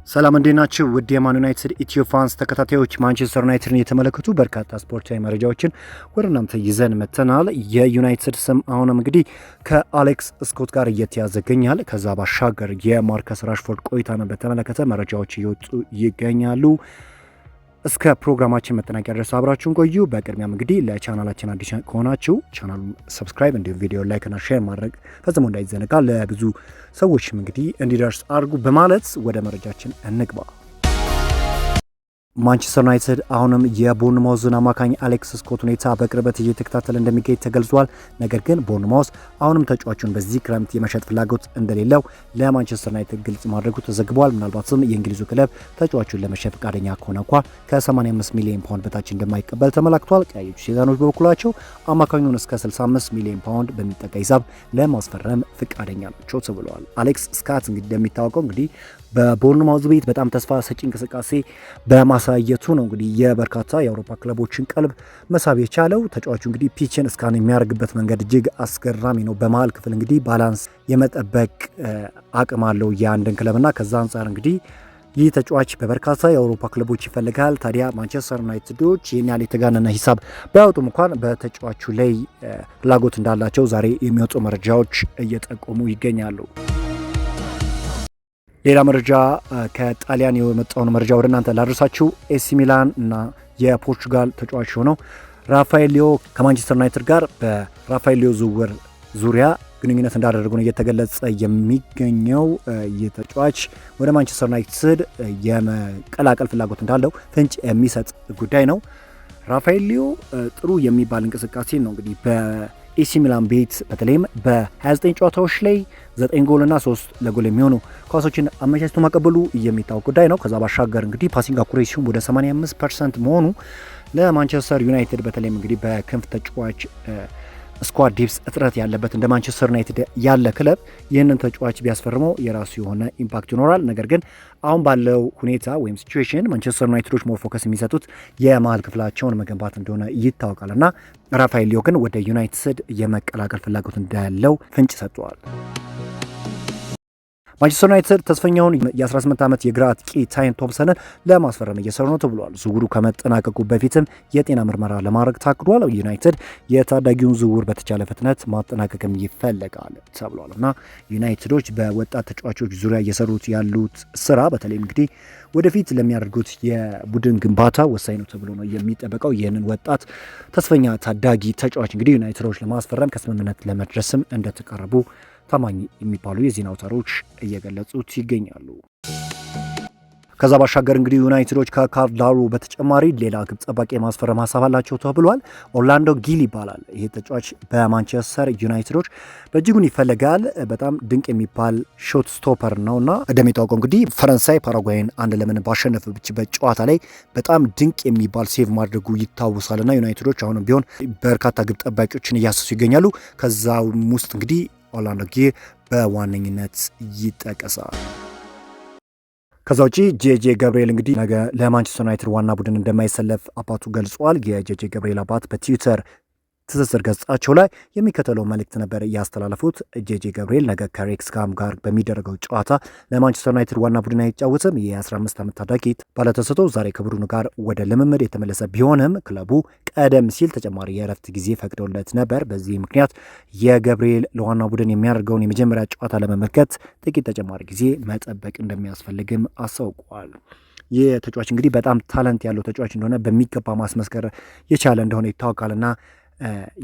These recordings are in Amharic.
ሰላም እንዴናችሁ ውድ የማን ዩናይትድ ኢትዮ ፋንስ ተከታታዮች ማንቸስተር ዩናይትድን የተመለከቱ በርካታ ስፖርታዊ መረጃዎችን ወደ እናንተ ይዘን መተናል። የዩናይትድ ስም አሁንም እንግዲህ ከአሌክስ ስኮት ጋር እየተያዘ ይገኛል። ከዛ ባሻገር የማርከስ ራሽፎርድ ቆይታን በተመለከተ መረጃዎች እየወጡ ይገኛሉ። እስከ ፕሮግራማችን መጠናቀቂያ ድረስ አብራችሁን ቆዩ። በቅድሚያም እንግዲህ ለቻናላችን አዲስ ከሆናችሁ ቻናሉን ሰብስክራይብ እንዲሁም ቪዲዮ ላይክ እና ሼር ማድረግ ፈጽሞ እንዳይዘነጋ፣ ለብዙ ሰዎችም እንግዲህ እንዲደርስ አድርጉ በማለት ወደ መረጃችን እንግባ። ማንቸስተር ዩናይትድ አሁንም የቦርንማውዝን አማካኝ አሌክስ ስኮት ሁኔታ በቅርበት እየተከታተለ እንደሚገኝ ተገልጿል። ነገር ግን ቦርንማውዝ አሁንም ተጫዋቹን በዚህ ክረምት የመሸጥ ፍላጎት እንደሌለው ለማንቸስተር ዩናይትድ ግልጽ ማድረጉ ተዘግቧል። ምናልባትም የእንግሊዙ ክለብ ተጫዋቹን ለመሸጥ ፈቃደኛ ከሆነ እንኳ ከ85 ሚሊዮን ፓውንድ በታች እንደማይቀበል ተመላክቷል። ቀያዮቹ ሴዛኖች በበኩላቸው አማካኙን እስከ 65 ሚሊዮን ፓውንድ በሚጠጋ ሂሳብ ለማስፈረም ፈቃደኛ ናቸው ተብለዋል። አሌክስ ስኮት እንግዲህ እንደሚታወቀው እንግዲህ በቦርንማውዝ ቤት በጣም ተስፋ ሰጪ እንቅስቃሴ በማሳየቱ ነው እንግዲህ የበርካታ የአውሮፓ ክለቦችን ቀልብ መሳብ የቻለው። ተጫዋቹ እንግዲህ ፒችን እስካን የሚያደርግበት መንገድ እጅግ አስገራሚ ነው። በመሀል ክፍል እንግዲህ ባላንስ የመጠበቅ አቅም አለው የአንድን ክለብና ከዛ አንጻር እንግዲህ ይህ ተጫዋች በበርካታ የአውሮፓ ክለቦች ይፈልጋል። ታዲያ ማንቸስተር ዩናይትዶች ይህን ያህል የተጋነነ ሂሳብ ባያወጡም እንኳን በተጫዋቹ ላይ ፍላጎት እንዳላቸው ዛሬ የሚወጡ መረጃዎች እየጠቆሙ ይገኛሉ። ሌላ መረጃ ከጣሊያን የመጣውን መረጃ ወደ እናንተ ላድርሳችሁ። ኤሲ ሚላን እና የፖርቹጋል ተጫዋች ሆነው ራፋኤል ሊዮ ከማንቸስተር ዩናይትድ ጋር በራፋኤል ሊዮ ዝውውር ዙሪያ ግንኙነት እንዳደረጉ ነው እየተገለጸ የሚገኘው። ይህ ተጫዋች ወደ ማንቸስተር ዩናይትድ የመቀላቀል ፍላጎት እንዳለው ፍንጭ የሚሰጥ ጉዳይ ነው። ራፋኤል ሊዮ ጥሩ የሚባል እንቅስቃሴ ነው እንግዲህ በኤሲ ሚላን ቤት በተለይም በ29 ጨዋታዎች ላይ 9 ጎልና 3 ለጎል የሚሆኑ ኳሶችን አመቻችቶ ማቀበሉ የሚታወቅ ጉዳይ ነው። ከዛ ባሻገር እንግዲህ ፓሲንግ አኩሬሲውን ወደ 85% መሆኑ ለማንቸስተር ዩናይትድ በተለይም እንግዲህ በክንፍ ተጫዋች ስኳድ ዲፕስ እጥረት ያለበት እንደ ማንቸስተር ዩናይትድ ያለ ክለብ ይህንን ተጫዋች ቢያስፈርመው የራሱ የሆነ ኢምፓክት ይኖራል። ነገር ግን አሁን ባለው ሁኔታ ወይም ሲቹዌሽን ማንቸስተር ዩናይትዶች ሞር ፎከስ የሚሰጡት የመሀል ክፍላቸውን መገንባት እንደሆነ ይታወቃል እና ራፋኤል ሊዮ ግን ወደ ዩናይትድ የመቀላቀል ፍላጎት እንዳለው ፍንጭ ሰጥተዋል። ማንቸስተር ዩናይትድ ተስፈኛውን የ18 ዓመት የግራ አጥቂ ታይን ቶምሰንን ለማስፈረም እየሰሩ ነው ተብሏል። ዝውውሩ ከመጠናቀቁ በፊትም የጤና ምርመራ ለማድረግ ታቅዷል። ዩናይትድ የታዳጊውን ዝውውር በተቻለ ፍጥነት ማጠናቀቅም ይፈልጋል ተብሏል እና ዩናይትዶች በወጣት ተጫዋቾች ዙሪያ እየሰሩት ያሉት ስራ በተለይም እንግዲህ ወደፊት ለሚያደርጉት የቡድን ግንባታ ወሳኝ ነው ተብሎ ነው የሚጠበቀው። ይህንን ወጣት ተስፈኛ ታዳጊ ተጫዋች እንግዲህ ዩናይትዶች ለማስፈረም ከስምምነት ለመድረስም እንደተቃረቡ ታማኝ የሚባሉ የዜና አውታሮች እየገለጹት ይገኛሉ። ከዛ ባሻገር እንግዲህ ዩናይትዶች ከካርላሮ በተጨማሪ ሌላ ግብ ጠባቂ የማስፈረም ሀሳብ አላቸው ተብሏል። ኦርላንዶ ጊል ይባላል። ይሄ ተጫዋች በማንቸስተር ዩናይትዶች በእጅጉን ይፈለጋል። በጣም ድንቅ የሚባል ሾት ስቶፐር ነውና እንደሚታወቀው እንግዲህ ፈረንሳይ ፓራጓይን 1-0 ባሸነፈችበት ጨዋታ ላይ በጣም ድንቅ የሚባል ሴቭ ማድረጉ ይታወሳልና ዩናይትዶች አሁንም ቢሆን በርካታ ግብ ጠባቂዎችን እያሰሱ ይገኛሉ። ከዛም ውስጥ እንግዲህ ኦርላንዶ ጊል በዋነኝነት ይጠቀሳል። ከዛ ውጪ ጄጄ ገብርኤል እንግዲህ ነገ ለማንቸስተር ዩናይትድ ዋና ቡድን እንደማይሰለፍ አባቱ ገልጿል። የጄጄ ገብርኤል አባት በትዊተር ትስስር ገጻቸው ላይ የሚከተለው መልእክት ነበር ያስተላለፉት። ጄጄ ገብርኤል ነገ ከሬክስሃም ጋር በሚደረገው ጨዋታ ለማንቸስተር ዩናይትድ ዋና ቡድን አይጫወትም። የ15 ዓመት ታዳጊ ባለተሰጥኦ ዛሬ ከቡድኑ ጋር ወደ ልምምድ የተመለሰ ቢሆንም ክለቡ ቀደም ሲል ተጨማሪ የእረፍት ጊዜ ፈቅደውለት ነበር። በዚህ ምክንያት የገብርኤል ለዋና ቡድን የሚያደርገውን የመጀመሪያ ጨዋታ ለመመልከት ጥቂት ተጨማሪ ጊዜ መጠበቅ እንደሚያስፈልግም አሳውቀዋል። ይህ ተጫዋች እንግዲህ በጣም ታለንት ያለው ተጫዋች እንደሆነ በሚገባ ማስመስከር የቻለ እንደሆነ ይታወቃልና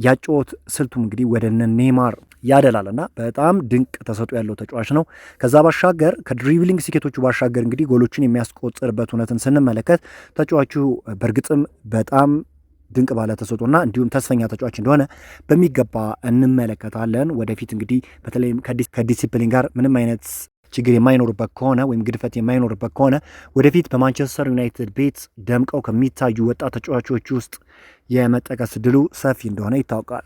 ያጨዋወት ስልቱም እንግዲህ ወደ ኔይማር ያደላልና በጣም ድንቅ ተሰጥኦ ያለው ተጫዋች ነው። ከዛ ባሻገር ከድሪብሊንግ ስኬቶቹ ባሻገር እንግዲህ ጎሎችን የሚያስቆጥርበት እውነትን ስንመለከት ተጫዋቹ በእርግጥም በጣም ድንቅ ባለ ተሰጥኦና እንዲሁም ተስፈኛ ተጫዋች እንደሆነ በሚገባ እንመለከታለን። ወደፊት እንግዲህ በተለይም ከዲሲፕሊን ጋር ምንም አይነት ችግር የማይኖርበት ከሆነ ወይም ግድፈት የማይኖርበት ከሆነ ወደፊት በማንቸስተር ዩናይትድ ቤት ደምቀው ከሚታዩ ወጣት ተጫዋቾች ውስጥ የመጠቀስ ድሉ ሰፊ እንደሆነ ይታወቃል።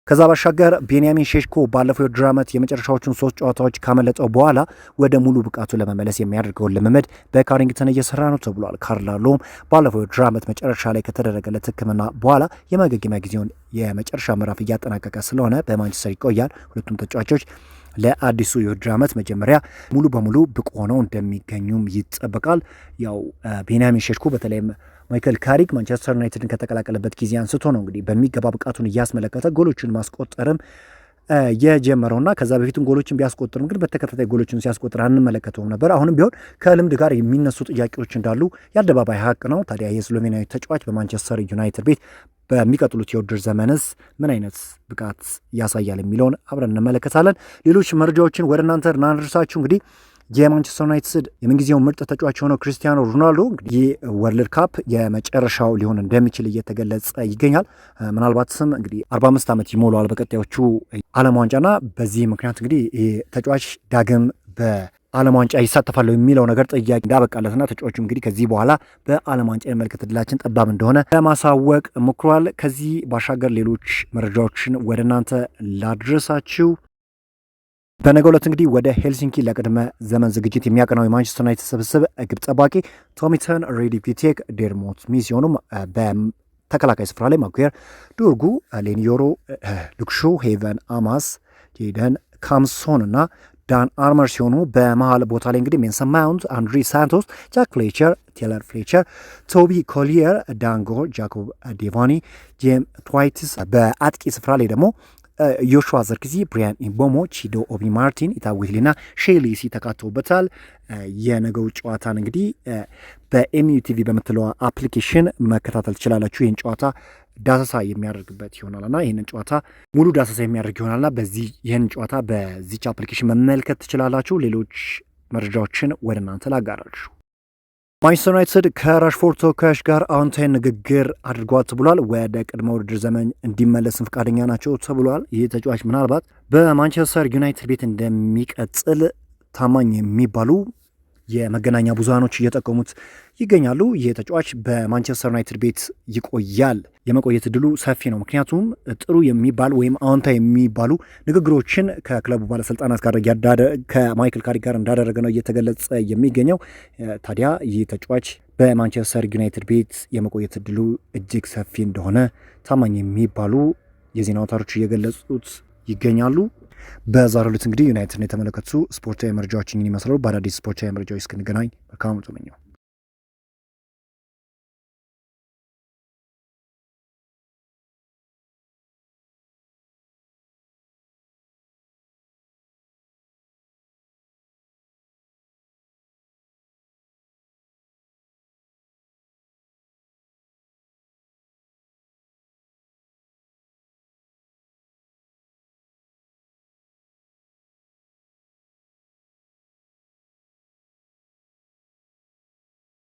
ከዛ ባሻገር ቤንያሚን ሼሽኮ ባለፈው የውድድር ዓመት የመጨረሻዎቹን 3 ጨዋታዎች ካመለጠው በኋላ ወደ ሙሉ ብቃቱ ለመመለስ የሚያደርገውን ልምምድ በካሪንግተን እየሰራ ነው ተብሏል። ካርላሎም ባለፈው የውድድር ዓመት መጨረሻ ላይ ከተደረገለት ሕክምና በኋላ የማገገሚያ ጊዜውን የመጨረሻ ምዕራፍ እያጠናቀቀ ስለሆነ በማንቸስተር ይቆያል። ሁለቱም ተጫዋቾች ለአዲሱ የውድድር ዓመት መጀመሪያ ሙሉ በሙሉ ብቁ ሆነው እንደሚገኙም ይጠበቃል። ያው ቤንያሚን ሼሽኮ በተለይም ማይክል ካሪክ ማንቸስተር ዩናይትድን ከተቀላቀለበት ጊዜ አንስቶ ነው እንግዲህ በሚገባ ብቃቱን እያስመለከተ ጎሎችን ማስቆጠርም የጀመረውና ከዛ በፊትም ጎሎችን ቢያስቆጥርም ግን በተከታታይ ጎሎችን ሲያስቆጥር አንመለከተውም ነበር። አሁንም ቢሆን ከልምድ ጋር የሚነሱ ጥያቄዎች እንዳሉ የአደባባይ ሀቅ ነው። ታዲያ የስሎቬኒያዊ ተጫዋች በማንቸስተር ዩናይትድ ቤት በሚቀጥሉት የውድድር ዘመንስ ምን አይነት ብቃት ያሳያል የሚለውን አብረን እንመለከታለን። ሌሎች መረጃዎችን ወደ እናንተ እናደርሳችሁ። እንግዲህ የማንቸስተር ዩናይትድ የምንጊዜው ምርጥ ተጫዋች የሆነው ክሪስቲያኖ ሮናልዶ እንግዲህ ይህ ወርልድ ካፕ የመጨረሻው ሊሆን እንደሚችል እየተገለጸ ይገኛል። ምናልባትም እንግዲህ 45 ዓመት ይሞላዋል በቀጣዮቹ ዓለም ዋንጫና በዚህ ምክንያት እንግዲህ ተጫዋች ዳግም በዓለም ዋንጫ ይሳተፋለሁ የሚለው ነገር ጥያቄ እንዳበቃለትና ተጫዋቹ እንግዲህ ከዚህ በኋላ በዓለም ዋንጫ የመልከት ዕድላችን ጠባብ እንደሆነ ለማሳወቅ ሞክሯል። ከዚህ ባሻገር ሌሎች መረጃዎችን ወደ እናንተ ላድረሳችሁ። በነገው ዕለት እንግዲህ ወደ ሄልሲንኪ ለቅድመ ዘመን ዝግጅት የሚያቀናው የማንቸስተር ዩናይትድ ስብስብ ግብ ጠባቂ ቶሚተን ሬዲ-ፒቴክ፣ ዴርሞት ሚ ሲሆኑ በተከላካይ ስፍራ ላይ ማጉየር፣ ዱርጉ፣ ሌኒዮሮ፣ ሉክሾ፣ ሄቨን አማስ፣ ጄደን ካምሶን እና ዳን አርመር ሲሆኑ በመሃል ቦታ ላይ እንግዲህ ሜንሰን ማውንት፣ አንድሪ ሳንቶስ፣ ጃክ ፍሌቸር፣ ቴለር ፍሌቸር፣ ቶቢ ኮሊየር፣ ዳንጎ፣ ጃኮብ ዴቫኒ፣ ጄም ትዋይትስ በአጥቂ ስፍራ ላይ ደግሞ ዮሹዋ ዘርክዚ፣ ብሪያን ኢምቦሞ፣ ቺዶ ኦቢ ማርቲን፣ ኢታዊትሊና ሼሊሲ ተካተውበታል። የነገው ጨዋታን እንግዲህ በኤምዩ ቲቪ በምትለዋ አፕሊኬሽን መከታተል ትችላላችሁ። ይህን ጨዋታ ዳሰሳ የሚያደርግበት ይሆናልና ይህንን ጨዋታ ሙሉ ዳሰሳ የሚያደርግ ይሆናልና ይህን ጨዋታ በዚች አፕሊኬሽን መመልከት ትችላላችሁ። ሌሎች መረጃዎችን ወደ እናንተ ላጋራችሁ። ማንቸስተር ዩናይትድ ከራሽፎርድ ተወካዮች ጋር አዎንታዊ ንግግር አድርጓል ተብሏል። ወደ ቅድመ ውድድር ዘመን እንዲመለስም ፈቃደኛ ናቸው ተብሏል። ይህ ተጫዋች ምናልባት በማንቸስተር ዩናይትድ ቤት እንደሚቀጥል ታማኝ የሚባሉ የመገናኛ ብዙሃኖች እየጠቀሙት ይገኛሉ። ይህ ተጫዋች በማንቸስተር ዩናይትድ ቤት ይቆያል፣ የመቆየት እድሉ ሰፊ ነው። ምክንያቱም ጥሩ የሚባል ወይም አዎንታዊ የሚባሉ ንግግሮችን ከክለቡ ባለስልጣናት ጋር ከማይክል ካሪክ ጋር እንዳደረገ ነው እየተገለጸ የሚገኘው። ታዲያ ይህ ተጫዋች በማንቸስተር ዩናይትድ ቤት የመቆየት እድሉ እጅግ ሰፊ እንደሆነ ታማኝ የሚባሉ የዜና አውታሮች እየገለጹት ይገኛሉ። በዛሬው ዕለት እንግዲህ ዩናይትድን የተመለከቱ ስፖርታዊ መረጃዎችን ይመስላሉ። በአዳዲስ ስፖርታዊ መረጃዎች እስክንገናኝ መልካም ተመኘው።